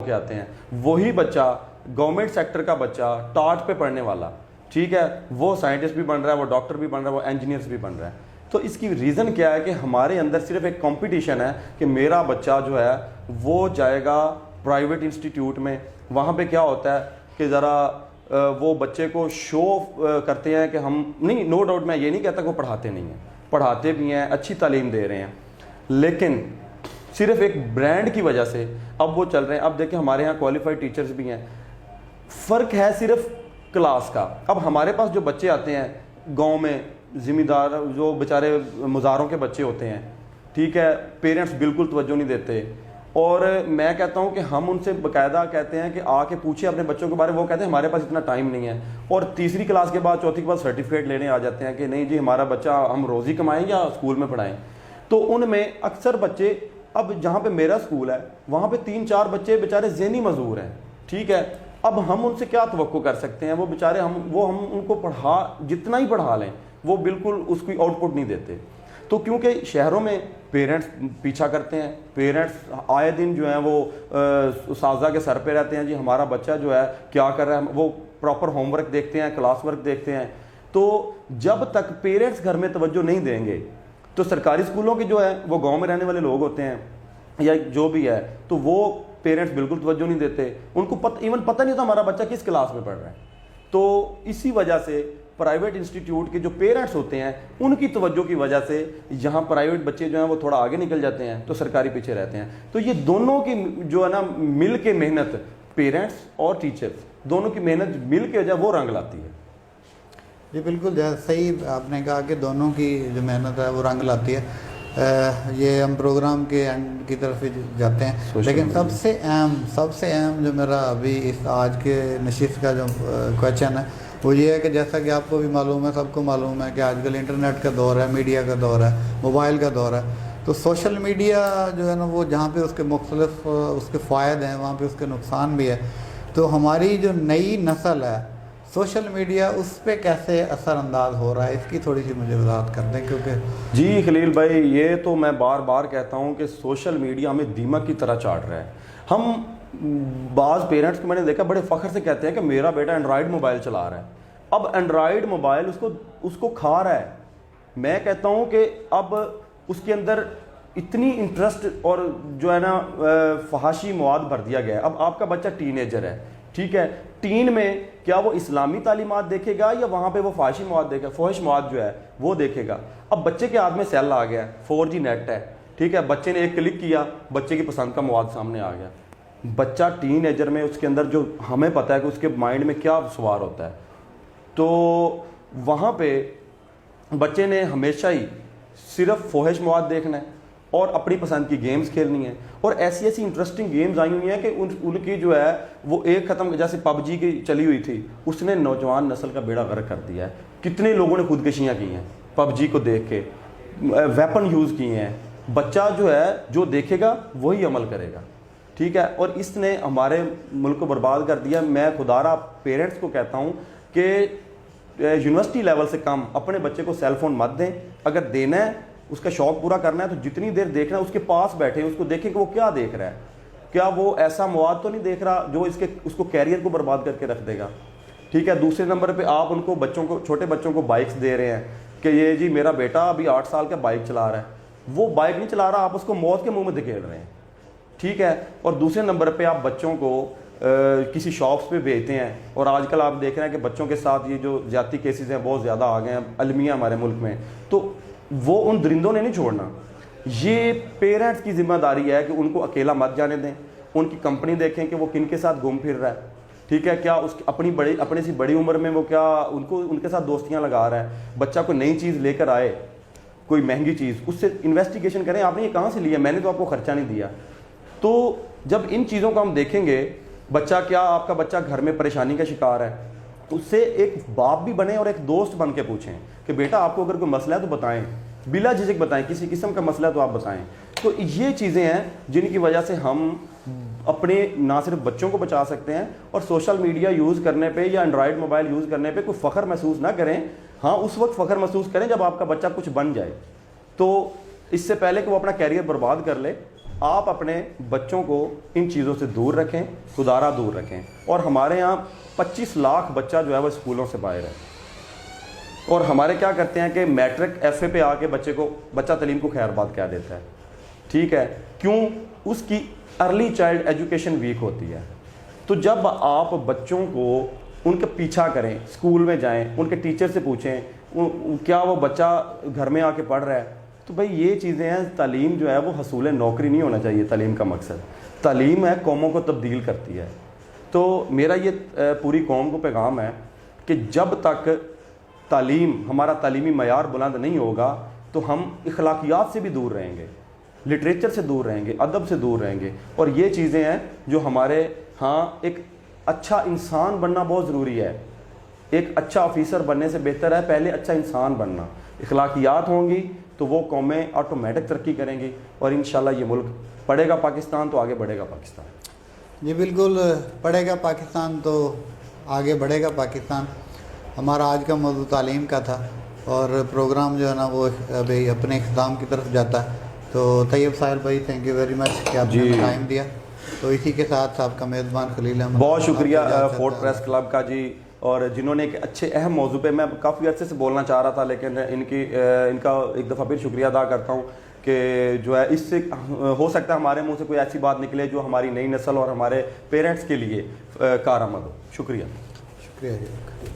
کے آتے ہیں, وہی بچہ گورنمنٹ سیکٹر کا بچہ ٹاٹ پہ پڑھنے والا, ٹھیک ہے, وہ سائنٹسٹ بھی بن رہا ہے, وہ ڈاکٹر بھی بن رہا ہے, وہ انجینئرس بھی بن رہا ہے. تو اس کی ریزن کیا ہے کہ ہمارے اندر صرف ایک کمپٹیشن ہے کہ میرا بچہ جو ہے وہ جائے گا پرائیویٹ انسٹیٹیوٹ میں. وہاں پہ کیا ہوتا ہے کہ ذرا وہ بچے کو شو کرتے ہیں کہ ہم نہیں, نو ڈاؤٹ میں یہ نہیں کہتا کہ وہ پڑھاتے نہیں ہیں, پڑھاتے بھی ہیں, اچھی تعلیم دے رہے ہیں, لیکن صرف ایک برانڈ کی وجہ سے اب وہ چل رہے ہیں. اب دیکھیں ہمارے ہاں کوالیفائڈ ٹیچرز بھی ہیں, فرق ہے صرف کلاس کا. اب ہمارے پاس جو بچے آتے ہیں گاؤں میں, ذمہ دار جو بیچارے مزاروں کے بچے ہوتے ہیں, ٹھیک ہے, پیرنٹس بالکل توجہ نہیں دیتے, اور میں کہتا ہوں کہ ہم ان سے باقاعدہ کہتے ہیں کہ آ کے پوچھیں اپنے بچوں کے بارے میں, وہ کہتے ہیں ہمارے پاس اتنا ٹائم نہیں ہے, اور تیسری کلاس کے بعد چوتھی کے بعد سرٹیفکیٹ لینے آ جاتے ہیں کہ نہیں جی ہمارا بچہ ہم روزی کمائیں یا اسکول میں پڑھائیں. تو ان میں اکثر بچے, اب جہاں پہ میرا اسکول ہے وہاں پہ 3-4 بچے بیچارے ذہنی معذور ہیں, ٹھیک ہے, اب ہم ان سے کیا توقع کر سکتے ہیں, وہ بیچارے ہم ان کو پڑھا جتنا ہی پڑھا لیں وہ بالکل اس کی آؤٹ پٹ نہیں دیتے. تو کیونکہ شہروں میں پیرنٹس پیچھا کرتے ہیں, پیرنٹس آئے دن جو ہیں وہ اساتذہ کے سر پہ رہتے ہیں, جی ہمارا بچہ جو ہے کیا کر رہا ہے, وہ پراپر ہوم ورک دیکھتے ہیں, کلاس ورک دیکھتے ہیں. تو جب تک پیرنٹس گھر میں توجہ نہیں دیں گے تو سرکاری اسکولوں کے جو ہے وہ گاؤں میں رہنے والے لوگ ہوتے ہیں یا جو بھی ہے, تو وہ پیرنٹس بالکل توجہ نہیں دیتے, ان کو ایون پتہ نہیں ہوتا ہمارا بچہ کس کلاس میں پڑھ رہا ہے. تو اسی وجہ سے پرائیویٹ انسٹیٹیوٹ کے جو پیرنٹس ہوتے ہیں ان کی توجہ کی وجہ سے یہاں پرائیویٹ بچے جو ہیں وہ تھوڑا آگے نکل جاتے ہیں, تو سرکاری پیچھے رہتے ہیں. تو یہ دونوں کی جو ہے نا مل کے محنت, پیرنٹس اور ٹیچرس دونوں کی محنت مل کے جو ہے وہ رنگ لاتی ہے. جی بالکل صحیح آپ نے کہا کہ دونوں کی جو محنت ہے وہ رنگ لاتی ہے. یہ ہم پروگرام کے اینڈ کی طرف جاتے ہیں, لیکن سب سے اہم جو میرا ابھی اس آج کے نشست کا جو کویشچن ہے وہ یہ ہے کہ جیسا کہ آپ کو بھی معلوم ہے, سب کو معلوم ہے کہ آج کل انٹرنیٹ کا دور ہے, میڈیا کا دور ہے, موبائل کا دور ہے. تو سوشل میڈیا جو ہے نا وہ جہاں پہ اس کے مختلف اس کے فوائد ہیں وہاں پہ اس کے نقصان بھی ہے. تو ہماری جو نئی نسل ہے سوشل میڈیا اس پہ کیسے اثر انداز ہو رہا ہے, اس کی تھوڑی سی مجھے وضاحت کر دیں. کیونکہ جی خلیل بھائی, یہ تو میں بار بار کہتا ہوں کہ سوشل میڈیا ہمیں دیمک کی طرح چاٹ رہا ہے. ہم بعض پیرنٹس کو میں نے دیکھا بڑے فخر سے کہتے ہیں کہ میرا بیٹا اینڈرائڈ موبائل چلا رہا ہے. اب اینڈرائڈ موبائل اس کو کھا رہا ہے. میں کہتا ہوں کہ اب اس کے اندر اتنی انٹرسٹ اور جو ہے نا فحاشی مواد بھر دیا گیا ہے. اب آپ کا بچہ ٹین ایجر ہے, ٹھیک ہے, ٹین میں کیا وہ اسلامی تعلیمات دیکھے گا یا وہاں پہ وہ فحاشی مواد دیکھے گا, فحش مواد جو ہے وہ دیکھے گا. اب بچے کے ہاتھ میں سیل آ گیا, 4G نیٹ ہے, ٹھیک ہے, بچے نے ایک کلک کیا, بچے کی پسند کا مواد سامنے آ گیا. بچہ ٹین ایجر میں اس کے اندر جو ہمیں پتہ ہے کہ اس کے مائنڈ میں کیا سوار ہوتا ہے, تو وہاں پہ بچے نے ہمیشہ ہی صرف فحش مواد دیکھنا ہے اور اپنی پسند کی گیمز کھیلنی ہے. اور ایسی انٹرسٹنگ گیمز آئی ہوئی ہیں کہ ان کی جو ہے وہ ایک ختم, جیسے PUBG کی چلی ہوئی تھی, اس نے نوجوان نسل کا بیڑا غرق کر دیا ہے. کتنے لوگوں نے خودکشیاں کی ہیں PUBG کو دیکھ کے, ویپن یوز کیے ہیں. بچہ جو ہے جو دیکھے گا وہی عمل کرے گا, ٹھیک ہے, اور اس نے ہمارے ملک کو برباد کر دیا. میں خدارہ پیرنٹس کو کہتا ہوں کہ یونیورسٹی لیول سے کم اپنے بچے کو سیل فون مت دیں. اگر دینا ہے, اس کا شوق پورا کرنا ہے, تو جتنی دیر دیکھنا ہے اس کے پاس بیٹھیں, اس کو دیکھیں کہ وہ کیا دیکھ رہا ہے, کیا وہ ایسا مواد تو نہیں دیکھ رہا جو اس کو کیریئر کو برباد کر کے رکھ دے گا, ٹھیک ہے. دوسرے نمبر پہ آپ ان کو چھوٹے بچوں کو بائکس دے رہے ہیں کہ یہ جی میرا بیٹا ابھی 8 سال کا بائک چلا رہا ہے. وہ بائک نہیں چلا رہا, آپ اس کو موت کے منہ میں دھکیل رہے ہیں, ٹھیک ہے. اور دوسرے نمبر پہ آپ بچوں کو کسی شاپس پہ بھیجتے ہیں, اور آج کل آپ دیکھ رہے ہیں کہ بچوں کے ساتھ یہ جو زیادتی کیسز ہیں بہت زیادہ آ گئے ہیں, المیہ ہمارے ملک میں. تو وہ ان درندوں نے نہیں چھوڑنا. یہ پیرنٹس کی ذمہ داری ہے کہ ان کو اکیلا مت جانے دیں, ان کی کمپنی دیکھیں کہ وہ کن کے ساتھ گھوم پھر رہا ہے, ٹھیک ہے, کیا اس اپنی سی بڑی عمر میں وہ کیا ان کے ساتھ دوستیاں لگا رہا ہے. بچہ کوئی نئی چیز لے کر آئے, کوئی مہنگی چیز, اس سے انویسٹیگیشن کریں, آپ نے یہ کہاں سے لیا, میں نے تو آپ کو خرچہ نہیں دیا. تو جب ان چیزوں کو ہم دیکھیں گے, بچہ کیا آپ کا بچہ گھر میں پریشانی کا شکار ہے, اس سے ایک باپ بھی بنے اور ایک دوست بن کے پوچھیں کہ بیٹا آپ کو اگر کوئی مسئلہ ہے تو بتائیں, بلا جھجک بتائیں, کسی قسم کا مسئلہ ہے تو آپ بتائیں. تو یہ چیزیں ہیں جن کی وجہ سے ہم اپنے نہ صرف بچوں کو بچا سکتے ہیں, اور سوشل میڈیا یوز کرنے پہ یا اینڈرائڈ موبائل یوز کرنے پہ کوئی فخر محسوس نہ کریں. ہاں اس وقت فخر محسوس کریں جب آپ کا بچہ کچھ بن جائے, تو اس سے پہلے کہ وہ اپنا کیریئر برباد کر لے آپ اپنے بچوں کو ان چیزوں سے دور رکھیں، خدارہ دور رکھیں. اور ہمارے یہاں 25 لاکھ بچہ جو ہے وہ اسکولوں سے باہر ہے، اور ہمارے کیا کرتے ہیں کہ میٹرک ایف اے پہ آ کے بچہ تعلیم کو خیر بات کہہ دیتا ہے. ٹھیک ہے، کیوں؟ اس کی ارلی چائلڈ ایجوکیشن ویک ہوتی ہے. تو جب آپ بچوں کو ان کا پیچھا کریں، اسکول میں جائیں، ان کے ٹیچر سے پوچھیں کیا وہ بچہ گھر میں آ کے پڑھ رہا ہے، تو بھائی یہ چیزیں ہیں. تعلیم جو ہے وہ حصول نوکری نہیں ہونا چاہیے. تعلیم کا مقصد تعلیم ہے قوموں کو تبدیل کرتی ہے. تو میرا یہ پوری قوم کو پیغام ہے کہ جب تک تعلیم، ہمارا تعلیمی معیار بلند نہیں ہوگا تو ہم اخلاقیات سے بھی دور رہیں گے، لٹریچر سے دور رہیں گے، ادب سے دور رہیں گے. اور یہ چیزیں ہیں جو ہمارے ہاں ایک اچھا انسان بننا بہت ضروری ہے. ایک اچھا آفیسر بننے سے بہتر ہے پہلے اچھا انسان بننا. اخلاقیات ہوں گی تو وہ قومیں آٹومیٹک ترقی کریں گی، اور انشاءاللہ یہ ملک پڑھے گا پاکستان تو آگے بڑھے گا پاکستان. جی بالکل، پڑھے گا پاکستان تو آگے بڑھے گا پاکستان. ہمارا آج کا موضوع تعلیم کا تھا، اور پروگرام جو ہے نا وہ ابھی اپنے اختتام کی طرف جاتا ہے. تو طیب ساحل بھائی، تھینک یو ویری مچ کہ آپ نے ٹائم دیا. تو اسی کے ساتھ آپ کا میزبان خلیل احمد، بہت شکریہ فورٹ پریس کلب کا جی، اور جنہوں نے ایک اچھے اہم موضوع پہ، میں کافی عرصے سے بولنا چاہ رہا تھا لیکن ان کا ایک دفعہ پھر شکریہ ادا کرتا ہوں کہ جو ہے اس سے ہو سکتا ہے ہمارے منہ سے کوئی ایسی بات نکلے جو ہماری نئی نسل اور ہمارے پیرنٹس کے لیے کارآمد ہو. شکریہ. شکریہ جی.